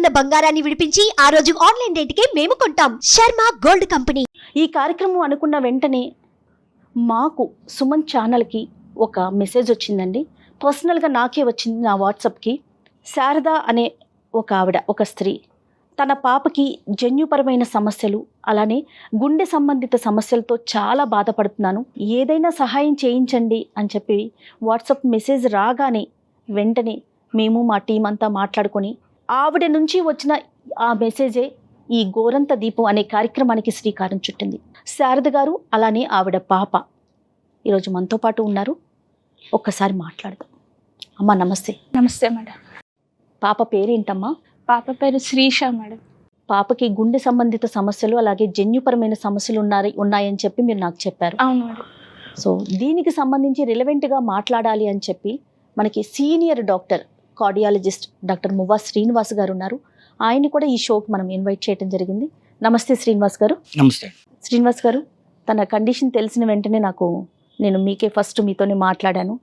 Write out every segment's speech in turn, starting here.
ఉన్న బంగారాన్ని విడిపించి ఆ రోజు ఆన్లైన్ రేటుకే మేము కొంటాం. Sharma gold company. ఈ కార్యక్రమం అనుకున్న వెంటనే మాకు సుమన్ ఛానల్కి ఒక మెసేజ్ వచ్చిందండి. పర్సనల్గా నాకే వచ్చింది నా వాట్సాప్కి. శారద అనే ఒక ఆవిడ, ఒక స్త్రీ, తన పాపకి జన్యుపరమైన సమస్యలు అలానే గుండె సంబంధిత సమస్యలతో చాలా బాధపడుతున్నాను, ఏదైనా సహాయం చేయించండి అని చెప్పి వాట్సాప్ మెసేజ్ రాగానే వెంటనే మేము మా టీం అంతా మాట్లాడుకొని ఆవిడ నుంచి వచ్చిన ఆ మెసేజే ఈ గోరంత దీపం అనే కార్యక్రమానికి శ్రీకారం చుట్టింది. శారద గారు అలానే ఆవిడ పాప ఈరోజు మనతో పాటు ఉన్నారు. ఒక్కసారి మాట్లాడదాం. అమ్మా నమస్తే. నమస్తే మేడం. పాప పేరేంటమ్మా? పాప పేరు శ్రీష మేడం. పాపకి గుండె సంబంధిత సమస్యలు అలాగే జన్యుపరమైన సమస్యలు ఉన్నాయని చెప్పి మీరు నాకు చెప్పారు. అవును మేడం. సో దీనికి సంబంధించి రిలవెంట్గా మాట్లాడాలి అని చెప్పి మనకి సీనియర్ డాక్టర్ కార్డియాలజిస్ట్ డాక్టర్ మువ్వా శ్రీనివాస్ గారు ఉన్నారు. ఆయన్ని కూడా ఈ షోకి మనం ఇన్వైట్ చేయడం జరిగింది. నమస్తే శ్రీనివాస్ గారు. నమస్తే. శ్రీనివాస్ గారు, తన కండిషన్ తెలిసిన వెంటనే నేను మీకే ఫస్ట్ మీతోనే మాట్లాడాను.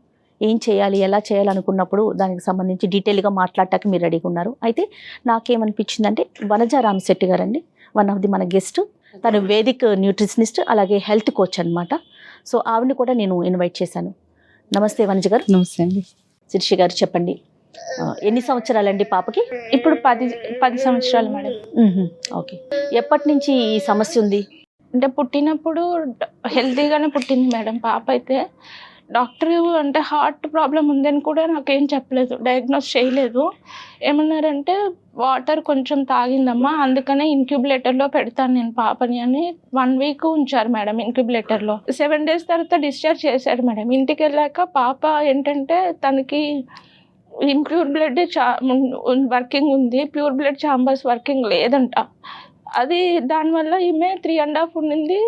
ఏం చేయాలి, ఎలా చేయాలనుకున్నప్పుడు దానికి సంబంధించి డీటెయిల్గా మాట్లాడటానికి మీరు రెడీగా ఉన్నారు. అయితే నాకేమనిపించిందంటే వనజ రామశెట్టి గారండి, వన్ ఆఫ్ ది మన గెస్ట్. తను వేదిక్ న్యూట్రిషనిస్ట్ అలాగే హెల్త్ కోచ్ అనమాట. సో ఆవిడని కూడా నేను ఇన్వైట్ చేశాను. నమస్తే వనజ గారు. నమస్తే అండి. శిరీష గారు చెప్పండి, ఎన్ని సంవత్సరాలండి పాపకి? ఇప్పుడు 10 సంవత్సరాలు మేడం. ఓకే. ఎప్పటి నుంచి ఈ సమస్య ఉంది? అంటే పుట్టినప్పుడు హెల్తీగానే పుట్టింది మేడం పాప. అయితే డాక్టర్ అంటే హార్ట్ ప్రాబ్లం ఉందని కూడా నాకేం చెప్పలేదు, డయాగ్నోస్ చేయలేదు. ఏమన్నారంటే వాటర్ కొంచెం తాగిందమ్మా, అందుకనే ఇంక్యుబులేటర్లో పెడతాను నేను పాపని అని 1 వీక్ ఉంచారు మేడం ఇంక్యుబులేటర్లో. 7 days తర్వాత డిశ్చార్జ్ చేశారు మేడం. ఇంటికి వెళ్ళాక పాప ఏంటంటే తనకి ఇంప్యూర్ బ్లడ్ వర్కింగ్ ఉంది, ప్యూర్ బ్లడ్ ఛాంబర్స్ వర్కింగ్ లేదంట. అది దానివల్ల ఈమె 3.5 ఉండింది.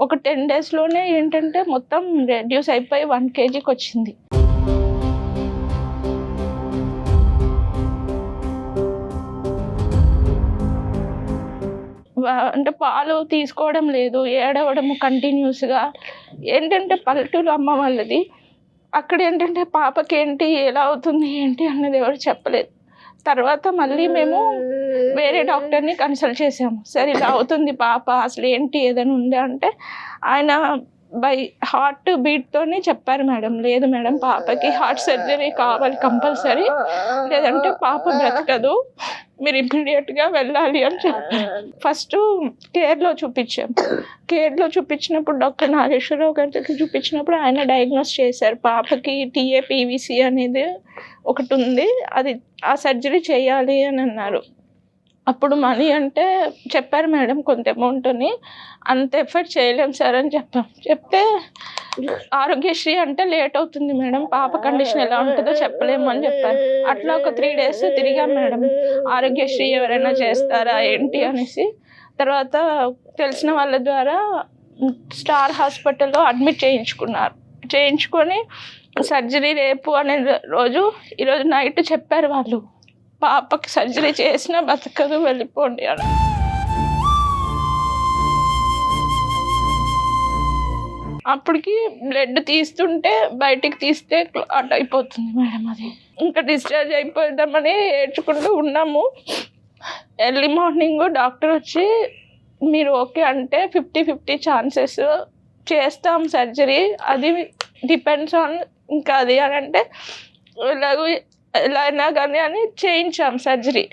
ఒక 10 daysలోనే ఏంటంటే మొత్తం రెడ్యూస్ అయిపోయి 1 kgకి వచ్చింది. అంటే పాలు తీసుకోవడం లేదు, ఏడవడము కంటిన్యూస్గా. ఏంటంటే పల్లెటూరు అమ్మ వాళ్ళది, అక్కడ ఏంటంటే పాపకి ఏంటి ఎలా అవుతుంది ఏంటి అన్నది ఎవరు చెప్పలేదు. తర్వాత మళ్ళీ మేము వేరే డాక్టర్ని కన్సల్ట్ చేసాము. సరే ఇలా అవుతుంది పాప, అసలు ఏంటి ఏదైనా ఉందా అంటే ఆయన బై హార్ట్ బీట్తోనే చెప్పారు మేడం. లేదు మేడం, పాపకి హార్ట్ సర్జరీ కావాలి కంపల్సరీ, లేదంటే పాప బ్రతకదు, మీరు ఇమ్మీడియట్గా వెళ్ళాలి అని చెప్పారు. ఫస్ట్ కేర్లో చూపించాం. కేర్లో చూపించినప్పుడు డాక్టర్ నాగేశ్వరరావు గారి దగ్గర చూపించినప్పుడు ఆయన డయాగ్నోస్ చేశారు, పాపకి TA-PVC అనేది ఒకటి ఉంది, అది ఆ సర్జరీ చేయాలి అని అన్నారు. అప్పుడు మనీ అంటే చెప్పారు మేడం కొంత అమౌంట్ని, అంత ఎఫర్ట్ చేయలేం సార్ అని చెప్తే ఆరోగ్యశ్రీ అంటే లేట్ అవుతుంది మేడం, పాప కండిషన్ ఎలా ఉంటుందో చెప్పలేము అని చెప్పారు. అట్లా ఒక 3 days తిరిగాం మేడం, ఆరోగ్యశ్రీ ఎవరైనా చేస్తారా ఏంటి అనేసి. తర్వాత తెలిసిన వాళ్ళ ద్వారా స్టార్ హాస్పిటల్లో అడ్మిట్ చేయించుకొని సర్జరీ రేపు అనే రోజు ఈరోజు నైట్ చెప్పారు వాళ్ళు, పాపకి సర్జరీ చేసినా బతకదు, వెళ్ళిపోండి అని. అప్పటికి బ్లడ్ తీస్తుంటే బయటికి తీస్తే క్లాట్ అయిపోతుంది మేడం. అది ఇంకా డిశ్చార్జ్ అయిపోదామని ఏడ్చుకుంటూ ఉన్నాము. ఎర్లీ మార్నింగ్ డాక్టర్ వచ్చి మీరు ఓకే అంటే 50-50 ఛాన్సెస్ చేస్తాం సర్జరీ, అది డిపెండ్స్ ఆన్ ఇంకా అది అని అంటే ఎలా అయినా కానీ అని చేయించాం సర్జరీ.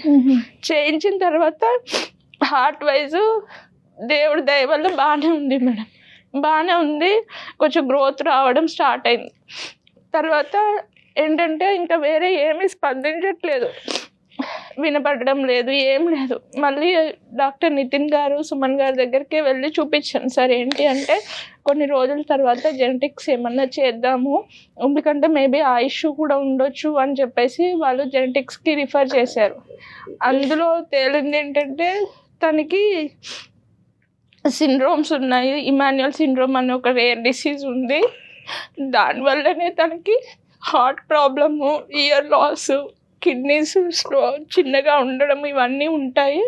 చేయించిన తర్వాత హార్ట్ వైజ్ దేవుడి దయ వల్ల బాగానే ఉంది మేడం, బాగానే ఉంది. కొంచెం గ్రోత్ రావడం స్టార్ట్ అయింది. తర్వాత ఏంటంటే ఇంకా వేరే ఏమీ స్పందించట్లేదు, వినపడడం లేదు, ఏం లేదు. మళ్ళీ డాక్టర్ నితిన్ గారు సుమన్ గారి దగ్గరికి వెళ్ళి చూపించాను. సార్ ఏంటి అంటే కొన్ని రోజుల తర్వాత జెనెటిక్స్ ఏమన్నా చేద్దాము, ఎందుకంటే మేబీ ఆ ఇష్యూ కూడా ఉండొచ్చు అని చెప్పేసి వాళ్ళు జెనెటిక్స్కి రిఫర్ చేశారు. అందులో తేలింది ఏంటంటే తనకి సిండ్రోమ్స్ ఉన్నాయి, ఇమాన్యుయల్ సిండ్రోమ్ అనే ఒక రేర్ డిసీజ్ ఉంది. దానివల్లనే తనకి heart problem, ear loss, kidneys చిన్నగా ఉండడం ఇవన్నీ ఉంటాయి,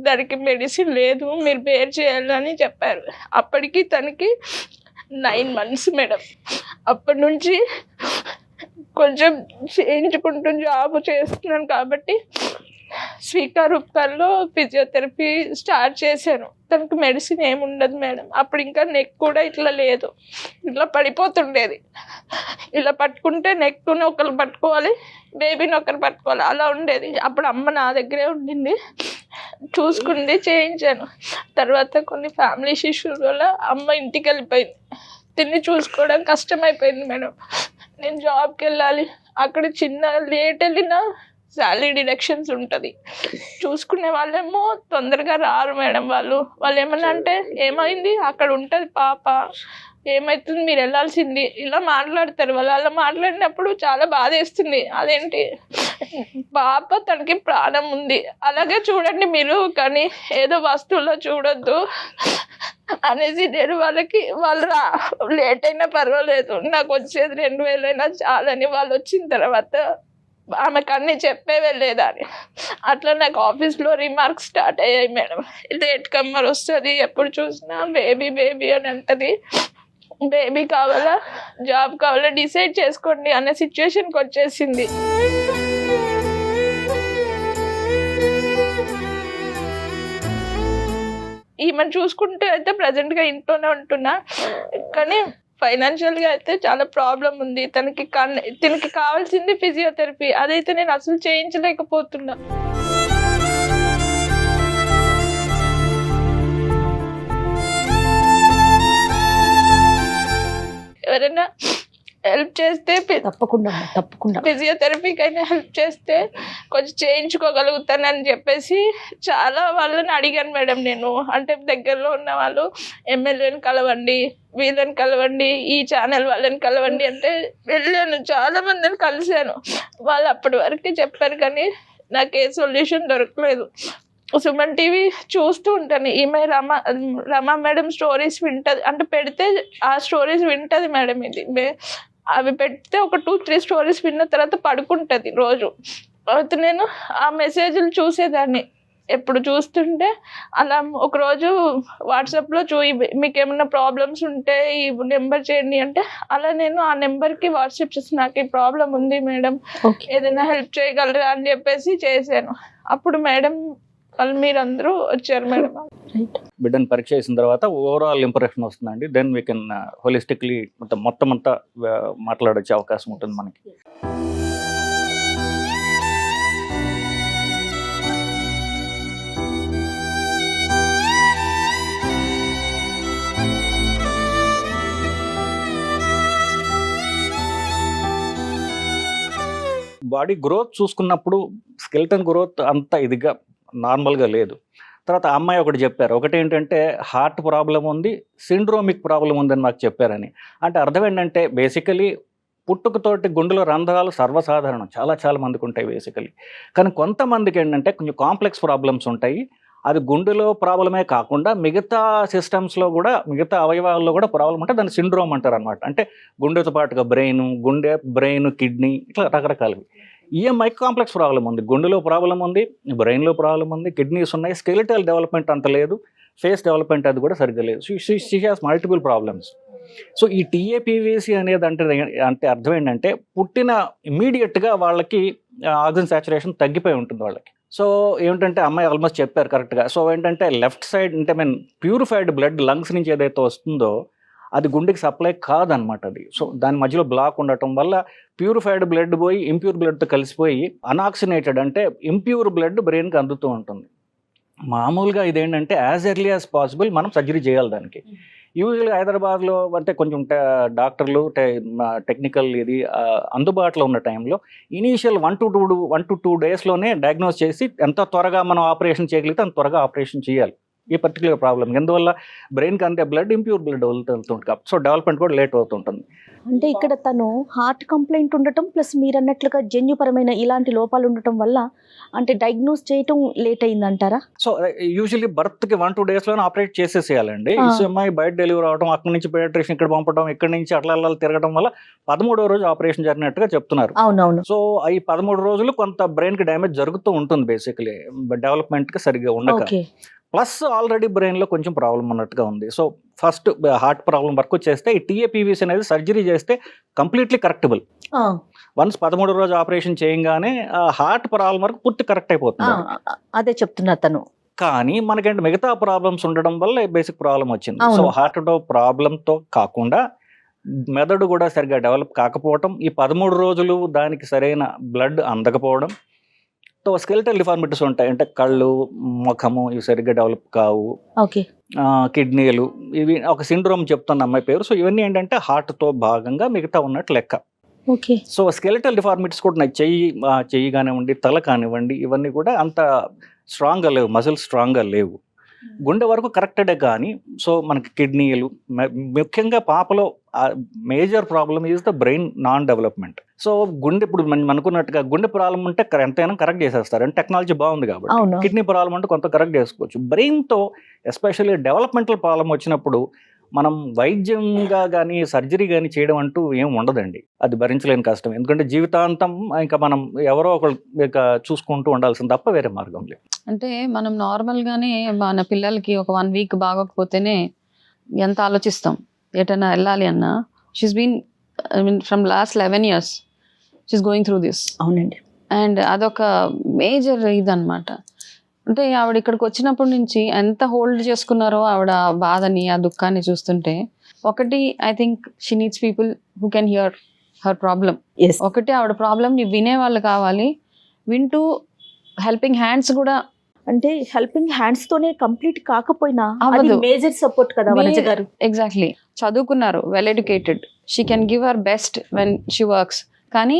దానికి మెడిసిన్ లేదు, మీరు బేర్ చేయాలని చెప్పారు. అప్పటికి తనకి 9 months మేడం. అప్పటి నుంచి కొంచెం చేయించుకుంటూ జాబ్ చేస్తున్నాను కాబట్టి స్వీకారూప్కర్లో ఫిజియోథెరపీ స్టార్ట్ చేశాను. తనకు మెడిసిన్ ఏముండదు మేడం. అప్పుడు ఇంకా నెక్ కూడా ఇట్లా లేదు, ఇట్లా పడిపోతుండేది. ఇలా పట్టుకుంటే నెక్ని ఒకరు పట్టుకోవాలి, బేబీని ఒకరు పట్టుకోవాలి, అలా ఉండేది. అప్పుడు అమ్మ నా దగ్గరే ఉండింది, చూసుకుంది, చేయించాను. తర్వాత కొన్ని ఫ్యామిలీ ఇష్యూస్ వల్ల అమ్మ ఇంటికి వెళ్ళిపోయింది. తిని చూసుకోవడం కష్టమైపోయింది మేడం. నేను జాబ్కి వెళ్ళాలి, అక్కడ చిన్న లేట్ వెళ్ళినా శాలరీ డిడక్షన్స్ ఉంటుంది. చూసుకునే వాళ్ళేమో తొందరగా రారు మేడం. వాళ్ళు ఏమన్నా అంటే ఏమైంది అక్కడ ఉంటుంది పాప, ఏమవుతుంది మీరు వెళ్ళాల్సింది, ఇలా మాట్లాడతారు. వాళ్ళు అలా మాట్లాడినప్పుడు చాలా బాధేస్తుంది. అదేంటి పాప తనకి ప్రాణం ఉంది, అలాగే చూడండి మీరు, కానీ ఏదో వస్తువులో చూడొద్దు అనేసి నేను వాళ్ళు లేట్ అయినా పర్వాలేదు, నాకు వచ్చేది 2000 అయినా చాలని వాళ్ళు వచ్చిన తర్వాత ఆమెకు అన్నీ చెప్పే వెళ్ళేదాన్ని. అట్లా నాకు ఆఫీస్లో రిమార్క్స్ స్టార్ట్ అయ్యాయి మేడం. లేట్ కమ్మర్ వస్తుంది, ఎప్పుడు చూసినా బేబీ బేబీ అని అంటది. బేబీ కావాలా జాబ్ కావాలా డిసైడ్ చేసుకోండి అనే సిచ్యువేషన్కి వచ్చేసింది. ఈమెను చూసుకుంటూ అయితే ప్రజెంట్గా ఇంట్లోనే ఉంటున్నా, కానీ ఫైనాన్షియల్గా అయితే చాలా ప్రాబ్లం ఉంది. తనకి కావాల్సింది ఫిజియోథెరపీ, అదైతే నేను అసలు చేయించలేకపోతున్నా. ఎవరైనా హెల్ప్ చేస్తే తప్పకుండా ఫిజియోథెరపీకి అయినా హెల్ప్ చేస్తే కొంచెం చేయించుకోగలుగుతానని చెప్పేసి చాలా వాళ్ళని అడిగాను మేడం నేను. అంటే దగ్గరలో ఉన్న వాళ్ళు ఎమ్మెల్యేని కలవండి, వీళ్ళని కలవండి, ఈ ఛానల్ వాళ్ళని కలవండి అంటే వెళ్ళాను, చాలా మందిని కలిశాను. వాళ్ళు అప్పటి వరకు చెప్పారు, కానీ నాకు ఏ సొల్యూషన్ దొరకలేదు. సుమన్ టీవీ చూస్తూ ఉంటాను, ఈమె రమా మేడం స్టోరీస్ వింటది, అంటే పెడితే ఆ స్టోరీస్ వింటది మేడం. ఇది అవి పెడితే ఒక 2-3 స్టోరీస్ విన్న తర్వాత పడుకుంటుంది రోజు. అయితే నేను ఆ మెసేజ్లు చూసేదాన్ని, ఎప్పుడు చూస్తుంటే అలా ఒకరోజు వాట్సాప్లో మీకు ఏమైనా ప్రాబ్లమ్స్ ఉంటే ఈ నెంబర్ చేయండి అంటే, అలా నేను ఆ నెంబర్కి వాట్సాప్ చేసి నాకు ఈ ప్రాబ్లం ఉంది మేడం, ఏదైనా హెల్ప్ చేయగలరా అని చెప్పేసి చేశాను. అప్పుడు మేడం వాళ్ళు మీరందరూ వచ్చారు మేడం. బిడ్డను పరీక్ష చేసిన తర్వాత ఓవరాల్ ఇంప్రెషన్ వస్తుందండి. దెన్ వీ కెన్ హోలిస్టిక్లీ మొత్తం అంతా మాట్లాడొచ్చే అవకాశం ఉంటుంది మనకి. బాడీ గ్రోత్ చూసుకున్నప్పుడు స్కెల్టన్ గ్రోత్ అంత ఇదిగా నార్మల్గా లేదు. తర్వాత అమ్మాయి ఒకటి చెప్పారు, ఒకటి ఏంటంటే హార్ట్ ప్రాబ్లం ఉంది, సిండ్రోమిక్ ప్రాబ్లం ఉందని మాకు చెప్పారని. అంటే అర్థం ఏంటంటే బేసికలీ పుట్టుకతోటి గుండెలో రంధ్రాలు సర్వసాధారణం, చాలా మందికి ఉంటాయి బేసికలీ. కానీ కొంతమందికి ఏంటంటే కొంచెం కాంప్లెక్స్ ప్రాబ్లమ్స్ ఉంటాయి. అది గుండెలో ప్రాబ్లమే కాకుండా మిగతా సిస్టమ్స్లో కూడా, మిగతా అవయవాల్లో కూడా ప్రాబ్లం ఉంటే దాన్ని సిండ్రోమ్ అంటారు అనమాట. అంటే గుండెతో పాటుగా బ్రెయిన్, కిడ్నీ, ఇట్లా రకరకాలవి. ఈఎంఐకి కాంప్లెక్స్ ప్రాబ్లం ఉంది, గుండెలో ప్రాబ్లం ఉంది, బ్రెయిన్లో ప్రాబ్లం ఉంది, కిడ్నీస్ ఉన్నాయి, స్కెలిటల్ డెవలప్మెంట్ అంత లేదు, ఫేస్ డెవలప్మెంట్ అది కూడా సరిగ్గా లేదు. She has multiple problems. So ఈ టీఏపీవీసీ అనేది అంటే అర్థం ఏంటంటే పుట్టిన ఇమీడియట్గా వాళ్ళకి ఆక్సిజన్ సాచురేషన్ తగ్గిపోయి ఉంటుంది వాళ్ళకి. సో ఏంటంటే అమ్మాయి ఆల్మోస్ట్ చెప్పారు కరెక్ట్గా. సో ఏంటంటే లెఫ్ట్ సైడ్ అంటే ప్యూరిఫైడ్ బ్లడ్ లంగ్స్ నుంచి ఏదైతే వస్తుందో అది గుండెకి సప్లై కాదనమాట అది. సో దాని మధ్యలో బ్లాక్ ఉండటం వల్ల ప్యూరిఫైడ్ బ్లడ్ పోయి ఇంప్యూర్ బ్లడ్తో కలిసిపోయి అనాక్సినేటెడ్ అంటే ఇంప్యూర్ బ్లడ్ బ్రెయిన్కి అందుతూ ఉంటుంది. మామూలుగా ఇదేంటంటే యాజ్ ఎర్లీ యాజ్ పాసిబుల్ మనం సర్జరీ చేయాలి దానికి. యూజువల్గా హైదరాబాద్లో అంటే కొంచెం డాక్టర్లు టెక్నికల్ ఇది అందుబాటులో ఉన్న టైంలో ఇనీషియల్ 1 to 2 డేస్లోనే డయాగ్నోస్ చేసి ఎంత త్వరగా మనం ఆపరేషన్ చేయగలిగితే అంత త్వరగా ఆపరేషన్ చేయాలి ఈ పర్టికులర్ ప్రాబ్లం. ఎందువల్ల బ్రెయిన్కి అంతే బ్లడ్ ఇంప్యూర్ బ్లడ్ వెళ్తుంటుంది కాబట్టి సో డెవలప్మెంట్ కూడా లేట్ అవుతుంటుంది. అంటే ఇక్కడ తను హార్ట్ కంప్లైంట్ ఉండటం ప్లస్ మీరు అన్నట్లుగా జన్యుపరమైన ఇలాంటి లోపాలు ఉండటం వల్ల అంటే డయాగ్నోస్ చేయటం లేట్ అయిందంటారా? సో యూజువల్లీ బర్త్కి 1-2 డేస్లోనే ఆపరేట్ చేసేసేయాలండి. అమ్మాయి బయట డెలివరీ అవడం, అక్కడి నుంచి పీడియాట్రిషియన్ ఇక్కడ పంపడం, ఇక్కడి నుంచి అట్లా తిరగడం వల్ల 13వ రోజు ఆపరేషన్ జరిగినట్టుగా చెప్తున్నారు. అవునవును. సో ఈ 13 రోజులు కొంత బ్రెయిన్కి డ్యామేజ్ జరుగుతూ ఉంటుంది బేసికలీ డెవలప్మెంట్కి సరిగ్గా ఉండక. ప్లస్ ఆల్రెడీ బ్రెయిన్లో కొంచెం ప్రాబ్లం ఉన్నట్టుగా ఉంది. సో ఫస్ట్ హార్ట్ ప్రాబ్లం వరకు చేస్తే ఈ టీఏపీవీసీ అనేది సర్జరీ చేస్తే కంప్లీట్లీ కరెక్టబుల్. వన్స్ 13వ రోజు ఆపరేషన్ చేయంగానే హార్ట్ ప్రాబ్లం వరకు పూర్తి కరెక్ట్ అయిపోతుంది. అదే చెప్తున్నా తను. కానీ మనకంటే మిగతా ప్రాబ్లమ్స్ ఉండడం వల్ల బేసిక్ ప్రాబ్లం వచ్చింది. సో హార్ట్ ప్రాబ్లంతో కాకుండా మెదడు కూడా సరిగ్గా డెవలప్ కాకపోవడం, ఈ 13 రోజులు దానికి సరైన బ్లడ్ అందకపోవడం, సో స్కెలిటల్ డిఫార్మిటీస్ ఉంటాయి. అంటే కళ్ళు, ముఖము ఇవి సరిగ్గా డెవలప్ కావు, కిడ్నీలు, ఇవి ఒక సిండ్రోమ్ చెప్తున్న అమ్మాయి పేరు. సో ఇవన్నీ ఏంటంటే హార్ట్తో భాగంగా మిగతా ఉన్నట్టు లెక్క. సో స్కెలిటల్ డిఫార్మిటీస్ కూడా నాకు చెయ్యి కానివ్వండి, తల కానివ్వండి, ఇవన్నీ కూడా అంత స్ట్రాంగ్గా లేవు, మజిల్స్ స్ట్రాంగ్గా లేవు. గుండె వరకు కరెక్టెడే కానీ సో మనకి కిడ్నీలు, ముఖ్యంగా పాపలో major problem is the brain non development. So గుండె ఇప్పుడు మనం అనుకున్నట్టుగా గుండె ప్రాబ్లం ఉంటే ఎంతైనా కరెక్ట్ చేసేస్తారు, అంటే టెక్నాలజీ బాగుంది కాబట్టి. కిడ్నీ ప్రాబ్లం అంటే కొంత కరెక్ట్ చేసుకోవచ్చు. బ్రెయిన్తో ఎస్పెషల్లీ డెవలప్మెంటల్ ప్రాబ్లం వచ్చినప్పుడు మనం వైద్యంగా కానీ సర్జరీ కానీ చేయడం అంటూ ఏం ఉండదండి. అది భరించలేని కష్టం. ఎందుకంటే జీవితాంతం ఇంకా మనం ఎవరో ఒకరు ఇక చూసుకుంటూ ఉండాల్సింది తప్ప వేరే మార్గం లేదు. అంటే మనం నార్మల్గానే మన పిల్లలకి ఒక 1 వీక్ బాగోకపోతేనే ఎంత ఆలోచిస్తాం ఎటైనా వెళ్ళాలి అన్నా. She's been from last 11 years she's going through this. అవునండి. అండ్ అదొక మేజర్ ఇదన్నమాట. అంటే ఆవిడ ఇక్కడికి వచ్చినప్పటి నుంచి ఎంత హోల్డ్ చేసుకున్నారో ఆవిడ బాధని, ఆ దుఃఖాన్ని చూస్తుంటే, ఒకటి I think she needs people who can hear her problem. ఒకటి ఆవిడ ప్రాబ్లమ్ని వినే వాళ్ళు కావాలి, వింటూ హెల్పింగ్ హ్యాండ్స్ కూడా. అంటే హెల్పింగ్ హ్యాండ్స్ తోనే కంప్లీట్ కాకపోయినా అవ్వదు. మేజర్ సపోర్ట్ కదా వనజ గారు. ఎగ్జాక్ట్లీ. చదువుకున్నారు, well educated, she can give her best when she works. కానీ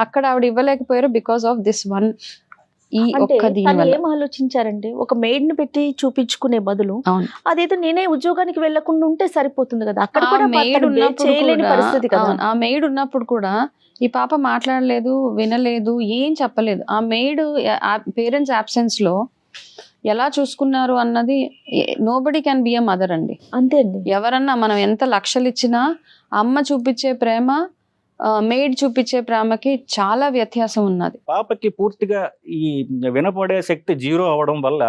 అక్కడ ఆవిడ ఇవ్వలేకపోయారు బికాస్ ఆఫ్ దిస్ వన్. ఏం ఆలోచించారంటే ఒక మెయిడ్ ని పెట్టి చూపించుకునే బదులు అదేదో నేనే ఉద్యోగానికి వెళ్లకుండా ఉంటే సరిపోతుంది కదా. అక్కడ చేయలేని పరిస్థితి కదా. ఆ మెయిడ్ ఉన్నప్పుడు కూడా ఈ పాప మాట్లాడలేదు, వినలేదు, ఏం చెప్పలేదు. ఆ మెయిడ్ పేరెంట్స్ అబ్సెన్స్ లో ఎలా చూసుకున్నారు అన్నది nobody can be a mother అండి. అంతే అండి. ఎవరన్నా మనం ఎంత లక్షలు ఇచ్చినా అమ్మ చూపించే ప్రేమ, మెయిడ్ చూపించే ప్రేమకి చాలా వ్యత్యాసం ఉన్నది. పాపకి పూర్తిగా ఈ వినపడే శక్తి 0 అవ్వడం వల్ల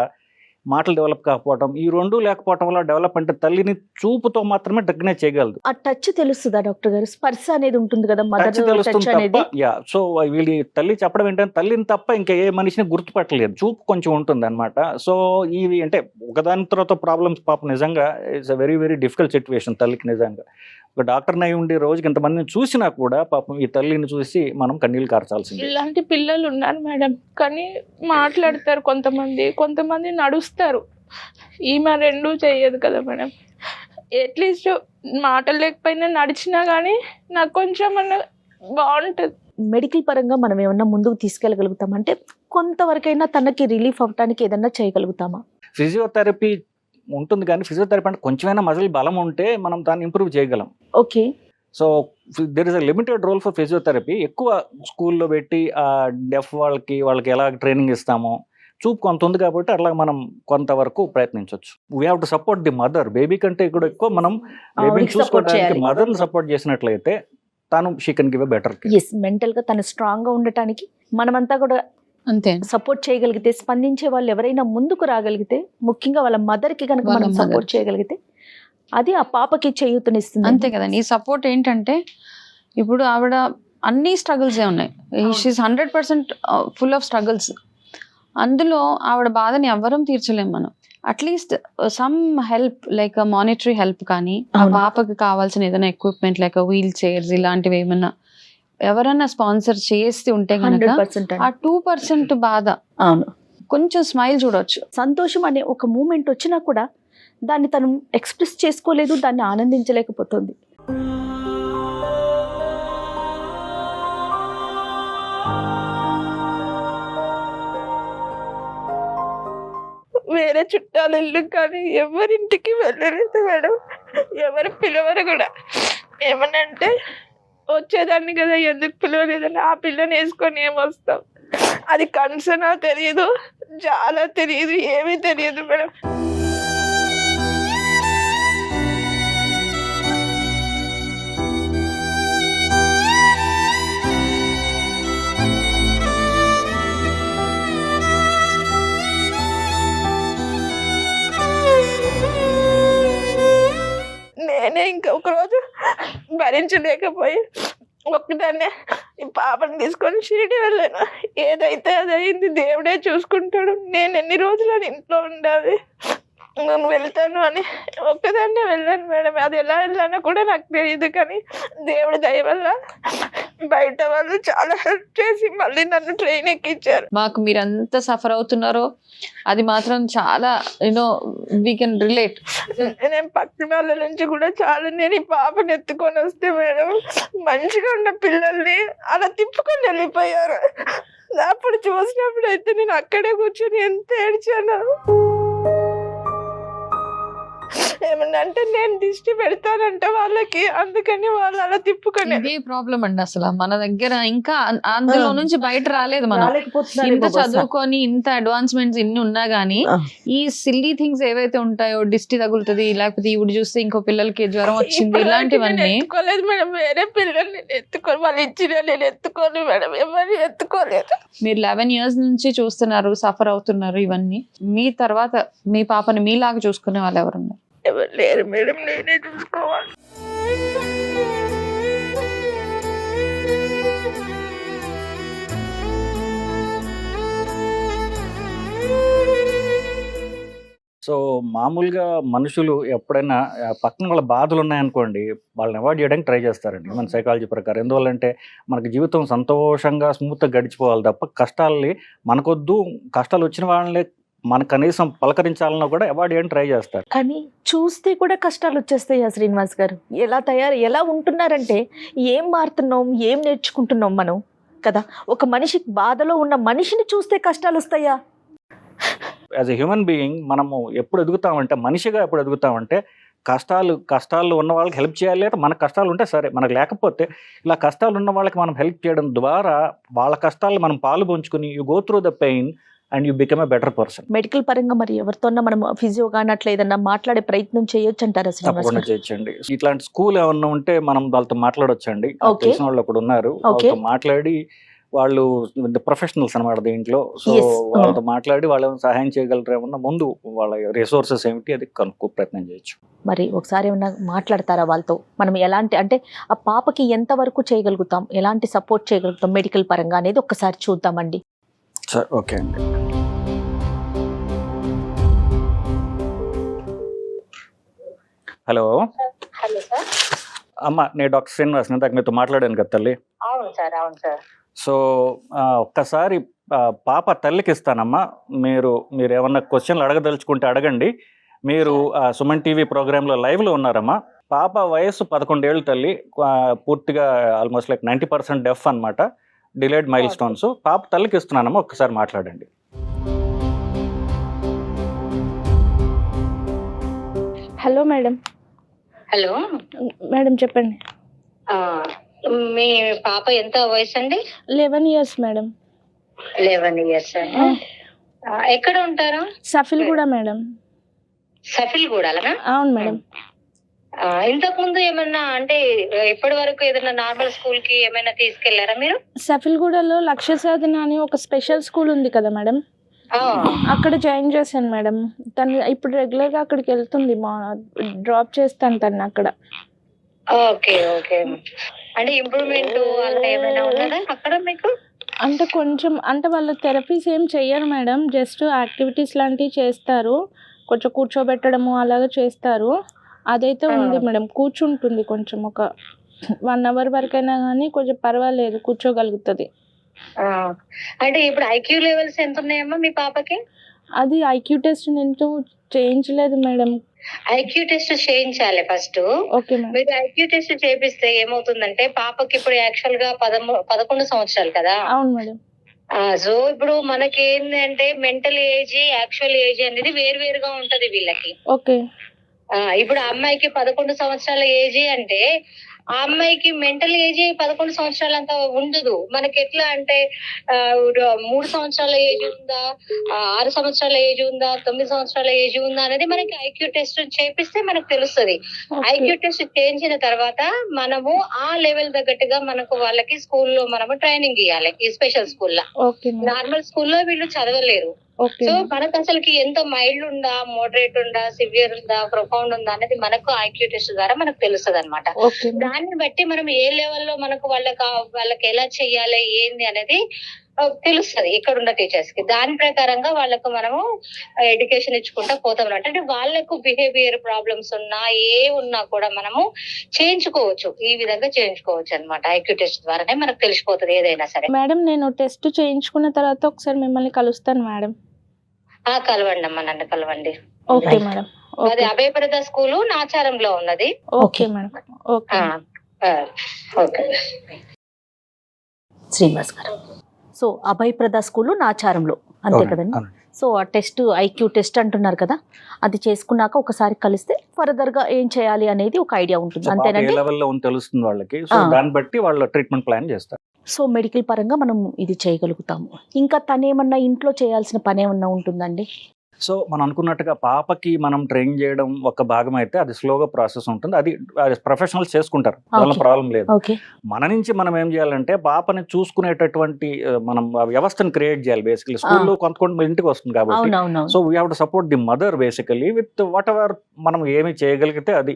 మాటలు డెవలప్ కాకపోవడం, ఈ 2 లేకపోవడం వల్ల డెవలప్మెంట్ తల్లిని చూపుతో మాత్రమే డగ్నే చేయగలదు. ఆ టచ్ తెలుస్తుందా డాక్టర్ గారు? స్పర్శ అనేది ఉంటుంది కదా, టచ్ తెలుస్తుంది తప్ప. సో వీళ్ళ తల్లి చెప్పడం ఏంటంటే తల్లిని తప్ప ఇంకా ఏ మనిషిని గుర్తుపట్టలేదు, చూపు కొంచెం ఉంటుంది అనమాట. సో ఇవి అంటే ఒకదాని తర్వాత ప్రాబ్లమ్స్ పాప నిజంగా it's a very very difficult situation తల్లికి. నిజంగా ఒక డాక్టర్ని అయి ఉండి రోజుకి ఇంతమందిని చూసినా కూడా పాపం ఈ తల్లిని చూసి మనం కన్నీళ్ళు కార్చాల్సింది. ఇలాంటి పిల్లలు ఉన్నారు మేడం, కానీ మాట్లాడతారు కొంతమంది నడుస్తారు. ఈమె 2 చెయ్యదు కదా మేడం. అట్లీస్ట్ మాటలు లేకపోయినా నడిచినా కానీ నాకు కొంచెం అన్న బాగుంటుంది. మెడికల్ పరంగా మనం ఏమన్నా ముందుకు తీసుకెళ్ళగలుగుతాం అంటే కొంతవరకైనా తనకి రిలీఫ్ అవ్వడానికి ఏదన్నా చేయగలుగుతామా? ఫిజియోథెరపీ ఉంటుంది కానీ ఫిజియోథెరపీ అంటే కొంచెమైనా మజిల్ బలం ఉంటే మనం దాన్ని ఇంప్రూవ్ చేయగలం. Okay. So there is a limited role for physiotherapy. ఎక్కువ స్కూల్లో పెట్టి ఆ డెఫ్ వాళ్ళకి ఎలా ట్రైనింగ్ ఇస్తామో చూపు కొంత ఉంది కాబట్టి అట్లా మనం కొంతవరకు ప్రయత్నించవచ్చు. We have to support the mother. Baby కంటే కూడా ఎక్కువ మనం బేబీని చూసుకోవడానికి మదర్ని సపోర్ట్ చేసినట్లయితే తను she can give a better care. Mental గా తను స్ట్రాంగ్ గా ఉండటానికి మనమంతా కూడా అంతే సపోర్ట్ చేయగలిగితే, స్పందించే వాళ్ళు ఎవరైనా ముందుకు రాగలిగితే, ముఖ్యంగా వాళ్ళ మదర్ కి కనుక మనం సపోర్ట్ చేయగలిగితే అది ఆ పాపకి చేయూతనిస్తుంది. అంతే కదండి. ఈ సపోర్ట్ ఏంటంటే ఇప్పుడు ఆవిడ అన్ని స్ట్రగుల్సే ఉన్నాయి. She is 100% full of struggles. అందులో ఆవిడ బాధని ఎవ్వరం తీర్చలేం మనం. At least some help like monetary help కానీ, ఆ పాపకి కావాల్సిన ఏదైనా ఎక్విప్మెంట్ లైక్ వీల్ చైర్స్ ఇలాంటివి ఏమన్నా ఎవరైనా స్పాన్సర్ చేసి ఉంటే కనుక ఆ 2% బాధ కొంచెం స్మైల్ చూడొచ్చు. సంతోషం అనే ఒక మూమెంట్ వచ్చినా కూడా దాన్ని తను ఎక్స్ప్రెస్ చేసుకోలేదు, దాన్ని ఆనందించలేకపోతుంది. వేరే చుట్టాలు ఇల్లు కానీ ఎవరింటికి వెళ్ళలేదు మేడం, ఎవరు పిలవరు కూడా. ఏమనంటే వచ్చేదాన్ని కదా, ఎందుకు పిలవలేదని ఆ పిల్లని వేసుకొని ఏమొస్తాం. అది కన్సర్నా తెలియదు, చాలా తెలియదు, ఏమీ తెలియదు మేడం. ఇంకా ఒకరోజు భరించలేకపోయి ఒక్కదాన్నే ఈ పాపని తీసుకొని షిరిడి వెళ్ళాను. ఏదైతే అది అయింది, దేవుడే చూసుకుంటాడు. నేను ఎన్ని రోజులు అని ఇంట్లో ఉండాలి, నేను వెళ్తాను అని ఒక్కదాన్నే వెళ్ళాను మేడం. అది ఎలా వెళ్ళానో కూడా నాకు తెలియదు, కానీ దేవుడి దయ వల్ల బయట వాళ్ళు చాలా హెల్ప్ చేసి మళ్ళీ నన్ను ట్రైన్ ఎక్కించారు. మాకు మీరు ఎంత సఫర్ అవుతున్నారో అది మాత్రం చాలా వీ కెన్ రిలేట్. నేను పక్కన వాళ్ళ నుంచి కూడా చాలా, నేను ఈ పాపని ఎత్తుకొని వస్తే మేడం మంచిగా ఉన్న పిల్లల్ని అలా తిప్పుకొని వెళ్ళిపోయారు. అప్పుడు చూసినప్పుడు అయితే నేను అక్కడే కూర్చొని ఎంత ఏడ్చాను. ఏమన్నా అంటే నేను దిష్టి పెడతానంట వాళ్ళకి, అందుకని వాళ్ళు అలా తిప్పుకొని. ఇదే ప్రాబ్లం అండి అసలు మన దగ్గర. ఇంకా అందులో నుంచి బయట రాలేదు మనం. ఇంత చదువుకొని ఇంత అడ్వాన్స్మెంట్స్ ఇన్ని ఉన్నా గానీ ఈ సిల్లీ థింగ్స్ ఏవైతే ఉంటాయో, దిష్టి తగులుతుంది, లేకపోతే ఇవి చూస్తే ఇంకో పిల్లలకి జ్వరం వచ్చింది, ఇలాంటివన్నీ ఎత్తుకోలేదు మేడం. వేరే పిల్లలు నేను ఎత్తుకోని, వాళ్ళు ఇచ్చిన నేను ఎత్తుకోను మేడం, ఎవరు ఎత్తుకోలేదు. మీరు 11 years నుంచి చూస్తున్నారు, సఫర్ అవుతున్నారు. ఇవన్నీ మీ తర్వాత మీ పాపని మీలాగా చూసుకునే వాళ్ళు ఎవరున్నారు? ఎవరు లేరు మేడం, నేనే చూసుకోవాలి. సో మామూలుగా మనుషులు ఎప్పుడైనా పక్కన వాళ్ళ బాధలు ఉన్నాయనుకోండి, వాళ్ళని అవాయిడ్ చేయడానికి ట్రై చేస్తారండి మన సైకాలజీ ప్రకారం. ఎందువల్లంటే మనకి జీవితం సంతోషంగా స్మూత్గా గడిచిపోవాలి తప్ప కష్టాలని మనకొద్దు, కష్టాలు వచ్చిన వాళ్ళని మన కనీసం పలకరించాలన్నా కూడా అవాయిడ్ చేయడానికి ట్రై చేస్తారు. కానీ చూస్తే కూడా కష్టాలు వచ్చేస్తాయి శ్రీనివాస్ గారు. ఎలా ఉంటున్నారంటే ఏం మారుతున్నాం, ఏం నేర్చుకుంటున్నాం మనం కదా. ఒక మనిషి బాధలో ఉన్న మనిషిని చూస్తే కష్టాలు వస్తాయా? యాజ్ ఎ హ్యూమన్ బీయింగ్ మనము ఎప్పుడు ఎదుగుతామంటే, మనిషిగా ఎప్పుడు ఎదుగుతామంటే కష్టాలు ఉన్న వాళ్ళకి హెల్ప్ చేయాలి. లేదా మనకు కష్టాలు ఉంటే సరే, మనకు లేకపోతే ఇలా కష్టాలు ఉన్న వాళ్ళకి మనం హెల్ప్ చేయడం ద్వారా వాళ్ళ కష్టాలు మనం పాలు పంచుకుని you go through the pain and you become a better person. Medical పరంగా మరి ఎవరితోన్నా మనం ఫిజియో కానీ అట్లా ఏదన్నా మాట్లాడే ప్రయత్నం చేయొచ్చు అంటారా? తప్పకుండా చేయొచ్చండి. ఇట్లాంటి స్కూల్ ఏమన్నా ఉంటే మనం వాళ్ళతో మాట్లాడొచ్చండి. తెలిసిన వాళ్ళు ఒకడు ఉన్నారు, వాళ్ళతో మాట్లాడి, వాళ్ళు ప్రొఫెషనల్స్ అనమాట దీంట్లో. సో వాళ్ళతో మాట్లాడి వాళ్ళు ఏమైనా సహాయం చేయగలరు, ఏమన్నా ముందు వాళ్ళ రిసోర్సెస్ ఏమిటి అది కనుక్కో ప్రయత్నం చేయొచ్చు. మరి ఒకసారి ఏమన్నా మాట్లాడతారా వాళ్ళతో? మనం ఎలాంటి అంటే ఆ పాపకి ఎంత వరకు చేయగలుగుతాం, ఎలాంటి సపోర్ట్ చేయగలుగుతాం మెడికల్ పరంగా అనేది ఒక్కసారి చూద్దామండి. సరే, ఓకే అండి. Hello hello sir. అమ్మ, నేను డాక్టర్ శ్రీనివాస్, ఇందాక మీతో మాట్లాడాను కదా తల్లి. అవును సార్, అవును సార్. సో ఒక్కసారి పాప తల్లికి ఇస్తానమ్మా. మీరు ఏమన్నా క్వశ్చన్లు అడగదలుచుకుంటే అడగండి. మీరు సుమన్ టీవీ ప్రోగ్రాంలో లైవ్లో ఉన్నారమ్మా. పాప వయసు 11 ఏళ్ళు తల్లి, పూర్తిగా ఆల్మోస్ట్ లైక్ 90% డెఫ్ అనమాట, డిలేడ్ మైల్ స్టోన్స్. పాప తల్లికి ఇస్తున్నానమ్మా, ఒక్కసారి మాట్లాడండి. Hello madam. హలో మేడం చెప్పండి. మీ పాప ఎంత వయసు అండి? 11 years మేడం. 11 years. ఎక్కడ ఉంటారు? సఫిల్ కూడా మేడం. సఫిల్ కూడా అలాగా? అవును మేడం. ఇంతకు ముందు ఏమన్నా అంటే ఇప్పటి వరకు ఏదైనా నార్మల్ స్కూల్ కి ఏమైనా తీసుకెళ్లారా మీరు? సఫిల్గూడలో లక్ష్య సాధన అని ఒక స్పెషల్ స్కూల్ ఉంది కదా మేడం, అక్కడ జాయిన్ చేశాను మేడం. తను ఇప్పుడు రెగ్యులర్ గా అక్కడికి వెళ్తుంది, డ్రాప్ చేస్తాను తను అక్కడ. Okay okay. అంటే ఇంప్రూవ్మెంట్ అలా ఏమైనా ఉన్నదా అక్కడ మీకు? అంటే కొంచెం, అంటే వాళ్ళు థెరపీస్ ఏం చెయ్యరు మేడం, జస్ట్ యాక్టివిటీస్ లాంటివి చేస్తారు, కొంచెం కూర్చోబెట్టడము అలాగా చేస్తారు. అదైతే ఉంది మేడం, కూర్చుంటుంది కొంచెం, ఒక 1 hour వరకైనా కానీ కొంచెం పర్వాలేదు, కూర్చోగలుగుతుంది. అంటే ఇప్పుడు ఐక్యూ లెవెల్స్ ఎంత ఉన్నాయమ్మా మీ పాపకి? అది ఐక్యూ టెస్ట్ నేను చేయించలేదు మేడం. ఐక్యూ టెస్ట్ చేయించాలి ఫస్ట్. Okay madam. మీరు ఐక్యూ టెస్ట్ చేపిస్తే ఏమవుతుందంటే పాపకి ఇప్పుడు యాక్చువల్ గా 11 సంవత్సరాలు కదా. అవును మేడం. సో ఇప్పుడు మనకి ఏంటంటే మెంటల్ ఏజ్, యాక్చువల్ ఏజ్ అనేది వేరువేరుగా ఉంటది వీళ్ళకి. ఓకే. ఇప్పుడు అమ్మాయికి 11 సంవత్సరాల ఏజ్ అంటే ఆ అమ్మాయికి మెంటల్ ఏజ్ 11 సంవత్సరాలు అంత ఉండదు. మనకి ఎట్లా అంటే 3 సంవత్సరాల ఏజ్ ఉందా, 6 సంవత్సరాల ఏజ్ ఉందా, 9 సంవత్సరాల ఏజ్ ఉందా అనేది మనకి ఐక్యూ టెస్ట్ చేపిస్తే మనకు తెలుస్తుంది. ఐక్యూ టెస్ట్ చేయించిన తర్వాత మనము ఆ లెవెల్ తగ్గట్టుగా మనకు వాళ్ళకి స్కూల్లో మనము ట్రైనింగ్ ఇవ్వాలి. ఈ స్పెషల్ స్కూల్లో, నార్మల్ స్కూల్లో వీళ్ళు చదవలేరు. ఓకే సో మనకు అసలుకి ఎంత మైల్డ్ ఉందా, మోడరేట్ ఉందా, సివియర్ ఉందా, ప్రొఫౌండ్ ఉందా అనేది మనకు ఐక్యూ టెస్ట్ ద్వారా మనకు తెలుస్తుంది అనమాట. ఓకే దాన్ని బట్టి మనం ఏ లెవెల్లో మనకు వాళ్ళకి ఎలా చెయ్యాలి ఏంది అనేది తెలుస్తుంది ఇక్కడ ఉన్న టీచర్స్ కి. దాని ప్రకారంగా వాళ్ళకు మనము ఎడ్యుకేషన్ ఇచ్చుకుంటా పోతాం. అంటే వాళ్ళకు బిహేవియర్ ప్రాబ్లమ్స్ ఉన్నా ఏ ఉన్నా కూడా మనము చేయించుకోవచ్చు, ఈ విధంగా చేయించుకోవచ్చు అనమాట. ఐక్యూ టెస్ట్ ద్వారానే మనకు తెలిసిపోతుంది ఏదైనా సరే. మేడం, నేను టెస్ట్ చేయించుకున్న తర్వాత ఒకసారి మిమ్మల్ని కలుస్తాను మేడం. కలవండి అమ్మా, నన్ను కలవండి. Okay madam. అది అభయప్రద స్కూల్ నాచారంలో ఉన్నది. Okay madam. Okay okay. Srinivas గారు, సో అభయప్రద స్కూల్ నాచారంలో అంతే కదండి. సో ఆ టెస్ట్ ఐక్యూ టెస్ట్ అంటున్నారు కదా, అది చేసుకున్నాక ఒకసారి కలిస్తే ఫర్దర్ గా ఏం చేయాలి అనేది ఒక ఐడియా ఉంటుంది, అంతేనండి? లెవెల్లో తెలుస్తుంది వాళ్ళకి. సో దాన్ని బట్టి వాళ్ళు ట్రీట్మెంట్ ప్లాన్ చేస్తారు. సో మెడికల్ పరంగా మనం ఇది చేయగలుగుతాము. ఇంకా తనేమన్నా ఇంట్లో చేయాల్సిన పని ఏమన్నా ఉంటుందండి? సో మనం అనుకున్నట్టుగా పాపకి మనం ట్రైన్ చేయడం ఒక భాగం అయితే అది స్లోగా ప్రాసెస్ ఉంటుంది. అది ప్రొఫెషనల్స్ చేసుకుంటారు, దానిలో ప్రాబ్లం లేదు. ఓకే, మన నుంచి మనం ఏం చేయాలంటే పాపని చూసుకునేటటువంటి మనం వ్యవస్థను క్రియేట్ చేయాలి. బేసికలీ స్కూల్లో కొంత ఇంటికి వస్తుంది కాబట్టి, so we have to support the mother basically with what ever మనం ఏమి చేయగలిగితే అది.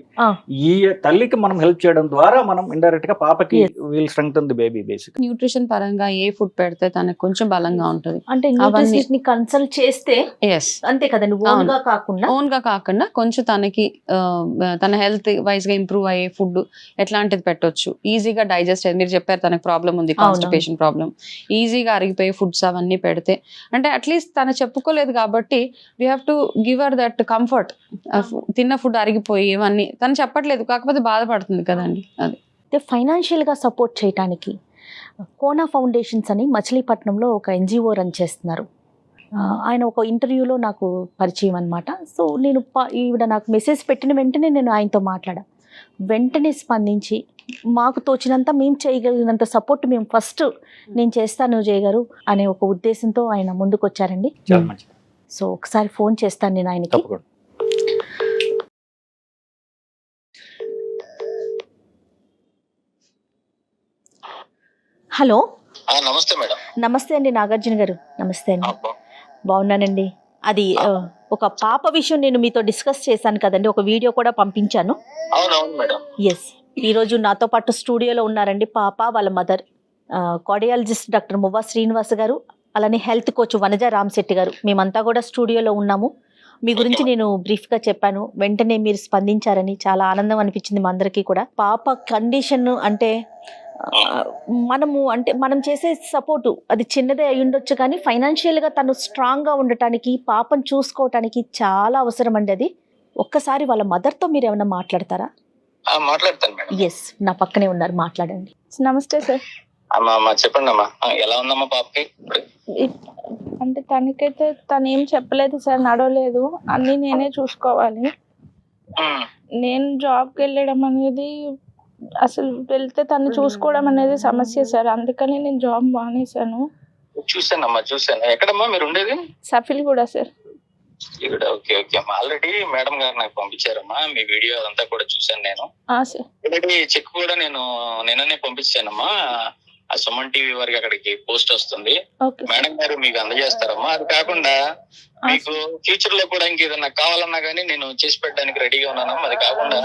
ఈ తల్లికి మనం హెల్ప్ చేయడం ద్వారా మనం ఇండైరెక్ట్ గా పాపకి will strengthen the baby. Basic nutrition పరంగా ఏ ఫుడ్ పెడితే తనకు కొంచెం బలంగా ఉంటుంది అంటే న్యూట్రిషనిస్ట్ ని కన్సల్ట్ చేస్తే అంతే కదండి, ఓన్ గా కాకుండా కొంచెం తనకి తన హెల్త్ వైజ్ గా ఇంప్రూవ్ అయ్యే ఫుడ్ ఎట్లాంటిది పెట్టొచ్చు, ఈజీగా డైజెస్ట్ అయ్యేది. మీరు చెప్పారు తనకు ప్రాబ్లం ఉంది, కాన్స్టిపేషన్ ప్రాబ్లం, ఈజీగా అరిగిపోయే ఫుడ్స్ అవన్నీ పెడితే, అంటే అట్లీస్ట్ తను చెప్పుకోలేదు కాబట్టి we have to give her that comfort. తిన్న ఫుడ్ అరిగిపోయి ఇవన్నీ తను చెప్పట్లేదు, కాకపోతే బాధపడుతుంది కదండి. అది ఫైనాన్షియల్ గా సపోర్ట్ చేయడానికి కోనా ఫౌండేషన్స్ అని మచిలీపట్నంలో ఒక ఎన్జిఓ రన్ చేస్తున్నారు. ఆయన ఒక ఇంటర్వ్యూలో నాకు పరిచయం అనమాట. సో నేను ఈవిడ నాకు మెసేజ్ పెట్టిన వెంటనే నేను ఆయనతో మాట్లాడా. వెంటనే స్పందించి మాకు తోచినంత మేము చేయగలిగినంత సపోర్ట్ మేము ఫస్ట్ నేను చేస్తాను జయ గారు అనే ఒక ఉద్దేశంతో ఆయన ముందుకు వచ్చారండి. సో ఒకసారి ఫోన్ చేస్తాను నేను ఆయనకి. హలో, నమస్తే మేడం. నమస్తే అండి నాగార్జున గారు. నమస్తే అండి, బాగున్నానండి. అది ఒక పాప విషయం నేను మీతో డిస్కస్ చేశాను కదండి, ఒక వీడియో కూడా పంపించాను. ఎస్, ఈరోజు నాతో పాటు స్టూడియోలో ఉన్నారండి పాప, వాళ్ళ మదర్, కార్డియాలజిస్ట్ డాక్టర్ మువ్వా శ్రీనివాస్ గారు, అలానే హెల్త్ కోచ్ వనజ రామశెట్టి గారు. మేమంతా కూడా స్టూడియోలో ఉన్నాము. మీ గురించి నేను బ్రీఫ్గా చెప్పాను, వెంటనే మీరు స్పందించారని చాలా ఆనందం అనిపించింది మా అందరికీ కూడా. పాప కండిషన్ అంటే మనం చేసే సపోర్టు అది చిన్నదే అయి ఉండొచ్చు, కానీ ఫైనాన్షియల్గా తను స్ట్రాంగ్గా ఉండటానికి, పాపను చూసుకోవటానికి చాలా అవసరం అండి అది. ఒక్కసారి వాళ్ళ మదర్తో మీరు ఏమైనా మాట్లాడతారా? మాట్లాడతాను మేడం. ఎస్, నా పక్కనే ఉన్నారు, మాట్లాడండి. నమస్తే సార్. చెప్పండి అమ్మా, ఎలా ఉందమ్మా పాపకి? అంటే తనకైతే తను ఏం చెప్పలేదు సార్, నడవలేదు, అన్ని నేనే చూసుకోవాలి. నేను జాబ్కి వెళ్ళడం అనేది అసలు వెళ్తే తను చూసుకోవడం అనేది సమస్య సార్, అందుకని నేను జాబ్ మానేశాను. చూసాను. ఎక్కడమ్మా మీరు ఉండేది? సఫిల్ కూడా సార్. ఓకే ఓకే అమ్మా, ఆల్రెడీ మేడం గారు నాకు పంపించారమ్మా మీ వీడియో అదంతా కూడా చూసాను నేను. ఆల్రెడీ చెక్ కూడా నేను నిన్ననే పంపించానమ్మా. ఆ సుమన్ టీవీ వారికి అక్కడికి పోస్ట్ వస్తుంది, మేడం గారు మీకు అందజేస్తారమ్మా. అది కాకుండా మీకు ఫ్యూచర్ లో కూడా ఇంకేదన్నా కావాలన్నా గానీ నేను చేసి పెట్టడానికి రెడీగా ఉన్నానమ్మా. అది కాకుండా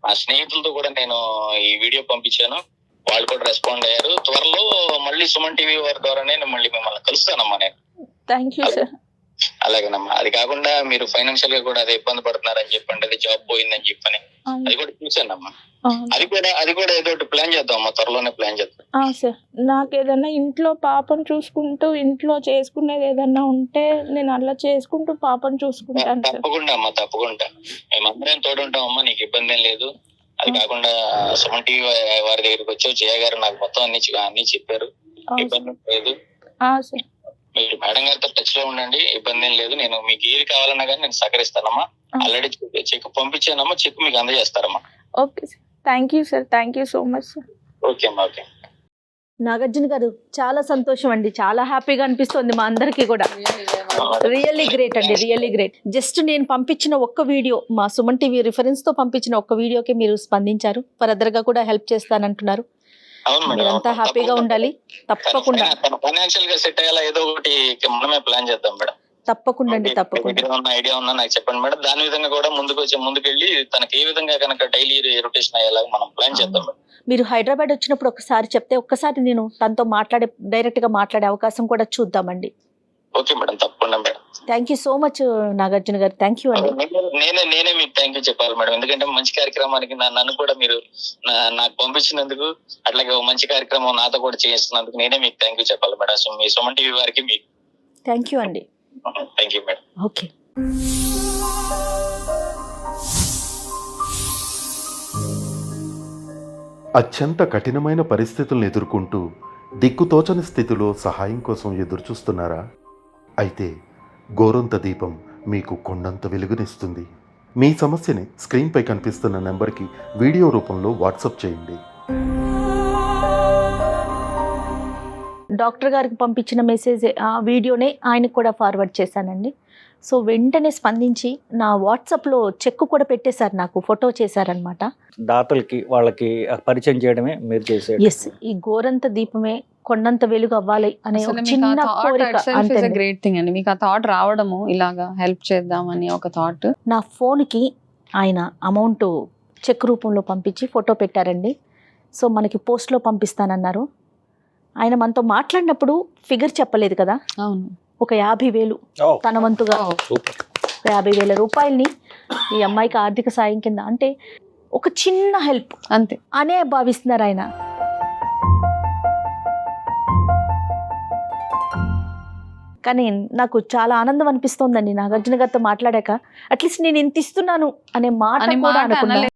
మా స్నేహితులతో కూడా నేను ఈ వీడియో పంపించాను, వాళ్ళు కూడా రెస్పాండ్ అయ్యారు. త్వరలో మళ్ళీ సుమన్ టీవీ వారి ద్వారానే మళ్ళీ మిమ్మల్ని కలుస్తానమ్మా నేను. Thank you sir. అలాగేనమ్మా. అది కాకుండా మీరు ఫైనాన్షియల్ గా కూడా అదే ఇబ్బంది పడుతున్నారని చెప్పండి, అది జాబ్ పోయిందని చెప్పని అది కూడా చూసానమ్మా. అది కూడా ఏదో ఒకటి ప్లాన్ చేద్దామమ్మా, త్వరలోనే ప్లాన్ చేద్దాం. సార్, నాకు ఏదన్నా ఇంట్లో పాపను చూసుకుంటూ ఇంట్లో చేసుకునేది ఏదన్నా ఉంటే నేను అలా చేసుకుంటూ పాపను చూసుకుంటాను. తప్పకుండా అమ్మా, తప్పకుండా మేమందరం తోడుంటామమ్మా, నీకు ఇబ్బంది ఏం లేదు. అది కాకుండా సుమన్ టీవీ వారి దగ్గరికి వచ్చావు, జయ గారు నాకు మొత్తం అన్ని చెప్పారు, ఇబ్బంది లేదు. మీరు మేడం గారితో టచ్ లో ఉండండి, ఇబ్బంది ఏం లేదు. నేను మీకు ఏది కావాలన్నా కానీ నేను సహకరిస్తానమ్మా. ఆల్రెడీ చెక్ పంపించానమ్మా, చెక్ మీకు అందజేస్తారమ్మా. Okay sir, thank you sir, thank you so much sir. Okay అమ్మా. ఓకే నాగార్జున గారు, చాలా సంతోషం అండి, చాలా హ్యాపీగా అనిపిస్తుంది మా అందరికీ కూడా. రియల్లీ గ్రేట్ అండి, రియల్లీ గ్రేట్. జస్ట్ నేను పంపించిన ఒక్క వీడియో, మా సుమన్ టీవీ రిఫరెన్స్ తో పంపించిన ఒక్క వీడియోకి మీరు స్పందించారు, ఫర్దర్ గా కూడా హెల్ప్ చేస్తానంటున్నారు. మీరంతా హ్యాపీగా ఉండాలి, తప్పకుండా. ఫైనాన్షియల్ గా సెట్ అయ్యేలా ఏదో ఒకటి మనమే ప్లాన్ చేద్దాం మేడం. తప్పకుండా అండి, తప్పకుండా. ఐడియా ఉందా నాకు చెప్పండి మేడం. దాని విధంగా కూడా ముందుకెళ్ళి తనకి ఏ విధంగా కనుక డైలీ రొటేషన్ అయ్యేలాగా మనం ప్లాన్ చేద్దాం మేడం. మీరు హైదరాబాద్ వచ్చినప్పుడు ఒకసారి చెప్తే ఒక్కసారి నేను తనతో డైరెక్ట్ గా మాట్లాడే అవకాశం కూడా చూద్దామండి. ఓకే మేడం, తప్పకుండా madam. Thank you so much Nagarjuna గారు, థ్యాంక్ యూ అండి. నేనే మీకు థ్యాంక్ యూ చెప్పాలి మేడం, ఎందుకంటే మంచి కార్యక్రమానికి నన్ను కూడా మీరు నాకు పంపించినందుకు, అట్లాగే ఒక మంచి కార్యక్రమం నాతో కూడా చేస్తున్నందుకు నేనే మీకు థ్యాంక్ యూ చెప్పాలి మేడం. సో మీ సుమన్ టీవీ వారికి మీకు థ్యాంక్ యూ అండి. Thank you madam. ఓకే. అత్యంత కఠినమైన పరిస్థితులను ఎదుర్కొంటూ దిక్కుతోచని స్థితిలో సహాయం కోసం ఎదురుచూస్తున్నారా? అయితే గోరొంత దీపం మీకు కొండంత వెలుగునిస్తుంది. మీ సమస్యని స్క్రీన్పై కనిపిస్తున్న నెంబర్కి వీడియో రూపంలో వాట్సాప్ చేయండి. డాక్టర్ గారికి పంపించిన మెసేజ్ ఆ వీడియోనే ఆయనకు కూడా ఫార్వర్డ్ చేశానండి. సో వెంటనే స్పందించి నా వాట్సాప్లో చెక్ కూడా పెట్టేశారు, నాకు ఫోటో చేశారనమాట. దాతలకి వాళ్ళకి పరిచయం చేయడమే మీరు చేసేది. ఎస్, ఈ గోరంత దీపమే కొండంత వెలుగు అవ్వాలి అనే ఒక చిన్న కోరిక అంతే. గ్రేట్ థింగ్ అండి, మీకు ఆ థాట్ రావడము, ఇలాగా హెల్ప్ చేద్దామని ఒక థాట్. నా ఫోన్కి ఆయన అమౌంట్ చెక్ రూపంలో పంపించి ఫోటో పెట్టారండి. సో మనకి పోస్ట్లో పంపిస్తానన్నారు. ఆయన మనతో మాట్లాడినప్పుడు ఫిగర్ చెప్పలేదు కదా, అవును, ఒక 50,000 తన వంతుగా 50,000 రూపాయలని ఈ అమ్మాయికి ఆర్థిక సాయం కింద, అంటే ఒక చిన్న హెల్ప్ అంతే అనే భావిస్తున్నారు ఆయన. కానీ నాకు చాలా ఆనందం అనిపిస్తోందండి నాగార్జున గారితో మాట్లాడాక. అట్లీస్ట్ నేను ఇంత ఇస్తున్నాను అనే మాట కూడా అనుకున్నాను.